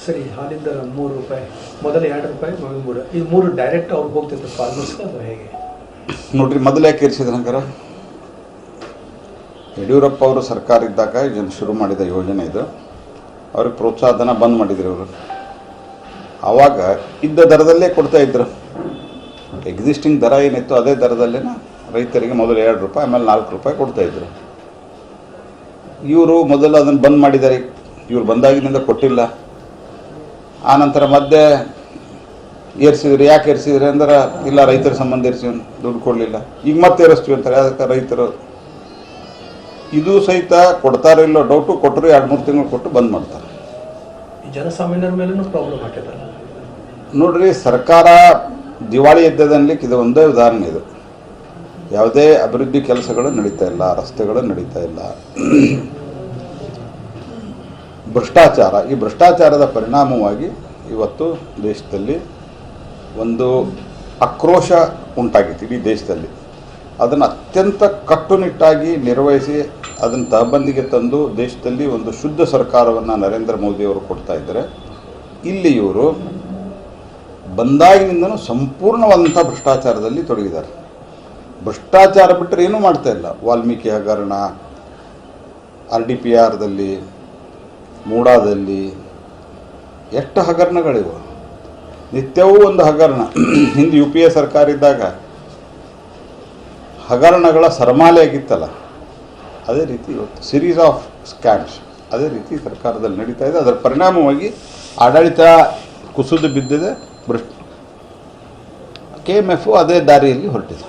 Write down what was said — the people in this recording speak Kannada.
ಸರಿ, ಹಾಲಿಂದ 3 ರೂಪಾಯಿ, ಮೊದಲ 2 ರೂಪಾಯಿ, ಮೊದಲು ಇದು 3 ಡೈರೆಕ್ಟ್ ಅವ್ರಿಗೆ ಹೋಗ್ತಿತ್ತು ಫಾರ್ಮರ್ಸ್ಗೆ, ಅದು ಹೇಗೆ? ನೋಡ್ರಿ, ಮೊದಲು ಯಾಕೆ ಇರಿಸಿದ್ರು ಹಂಗಾರ? ಯಡಿಯೂರಪ್ಪ ಅವರು ಸರ್ಕಾರ ಇದ್ದಾಗ ಇದನ್ನು ಶುರು ಮಾಡಿದ ಯೋಜನೆ ಇದು. ಅವ್ರಿಗೆ ಪ್ರೋತ್ಸಾಹಧನ ಬಂದ್ ಮಾಡಿದ್ರು ಅವರು. ಆವಾಗ ಇದ್ದ ದರದಲ್ಲೇ ಕೊಡ್ತಾ ಇದ್ರು. ಎಕ್ಸಿಸ್ಟಿಂಗ್ ದರ ಏನಿತ್ತು ಅದೇ ದರದಲ್ಲೇ ರೈತರಿಗೆ ಮೊದಲು 2 ರೂಪಾಯಿ, ಆಮೇಲೆ 4 ರೂಪಾಯಿ ಕೊಡ್ತಾಯಿದ್ರು. ಇವರು ಮೊದಲು ಅದನ್ನು ಬಂದ್ ಮಾಡಿದ್ದಾರೆ. ಇವ್ರು ಬಂದಾಗಿನಿಂದ ಕೊಟ್ಟಿಲ್ಲ. ಆನಂತರ ಮಧ್ಯೆ ಏರಿಸಿದ್ರು. ಯಾಕೆ ಏರಿಸಿದ್ರಿ ಅಂದ್ರೆ, ಇಲ್ಲ ರೈತರ ಸಂಬಂಧ ಏರಿಸಿವಿ, ದುಡ್ಡು ಕೊಡಲಿಲ್ಲ. ಈಗ ಮತ್ತೆ ಏರಿಸ್ತೀವಿ ಅಂತಾರೆ. ಅದಕ್ಕೆ ರೈತರು ಇದು ಸಹಿತ ಕೊಡ್ತಾರೋ ಇಲ್ಲೋ ಡೌಟು. ಕೊಟ್ಟರು 2-3 ತಿಂಗಳು ಕೊಟ್ಟು ಬಂದ್ ಮಾಡ್ತಾರೆ. ಜನಸಾಮಾನ್ಯರ ಮೇಲೂ ಪ್ರಾಬ್ಲಮ್ ಆಗ್ತದಲ್ಲ. ನೋಡ್ರಿ, ಸರ್ಕಾರ ದಿವಾಳಿ ಎದ್ದದನ್ಲಿಕ್ಕೆ ಇದು ಒಂದೇ ಉದಾಹರಣೆ. ಇದು ಯಾವುದೇ ಅಭಿವೃದ್ಧಿ ಕೆಲಸಗಳು ನಡೀತಾ ಇಲ್ಲ, ರಸ್ತೆಗಳು ನಡೀತಾ ಇಲ್ಲ. ಭ್ರಷ್ಟಾಚಾರ, ಈ ಭ್ರಷ್ಟಾಚಾರದ ಪರಿಣಾಮವಾಗಿ ಇವತ್ತು ದೇಶದಲ್ಲಿ ಒಂದು ಆಕ್ರೋಶ ಉಂಟಾಗಿತ್ತು ಇಡೀ ದೇಶದಲ್ಲಿ. ಅದನ್ನು ಅತ್ಯಂತ ಕಟ್ಟುನಿಟ್ಟಾಗಿ ನಿರ್ವಹಿಸಿ ಅದನ್ನು ತಹಬಂದಿಗೆ ತಂದು ದೇಶದಲ್ಲಿ ಒಂದು ಶುದ್ಧ ಸರ್ಕಾರವನ್ನು ನರೇಂದ್ರ ಮೋದಿಯವರು ಕೊಡ್ತಾ ಇದ್ದಾರೆ. ಇಲ್ಲಿ ಇವರು ಬಂದಾಗಿನಿಂದನೂ ಸಂಪೂರ್ಣವಾದಂಥ ಭ್ರಷ್ಟಾಚಾರದಲ್ಲಿ ತೊಡಗಿದ್ದಾರೆ. ಭ್ರಷ್ಟಾಚಾರ ಬಿಟ್ಟರೆ ಏನೂ ಮಾಡ್ತಾ ಇಲ್ಲ. ವಾಲ್ಮೀಕಿ ಹಗರಣ, RDPRದಲ್ಲಿ, ಮೂಡಾದಲ್ಲಿ ಎಷ್ಟು ಹಗರಣಗಳಿವೆ. ನಿತ್ಯವೂ ಒಂದು ಹಗರಣ. ಹಿಂದೆ UPA ಸರ್ಕಾರ ಇದ್ದಾಗ ಹಗರಣಗಳ ಸರಮಾಲೆ ಆಗಿತ್ತಲ್ಲ, ಅದೇ ರೀತಿ ಇವತ್ತು ಸಿರೀಸ್ ಆಫ್ ಸ್ಕ್ಯಾಮ್ಸ್ ಅದೇ ರೀತಿ ಸರ್ಕಾರದಲ್ಲಿ ನಡೀತಾ ಇದೆ. ಅದರ ಪರಿಣಾಮವಾಗಿ ಆಡಳಿತ ಕುಸಿದು ಬಿದ್ದಿದೆ. KMF ಅದೇ ದಾರಿಯಲ್ಲಿ ಹೊರಟಿದೆ.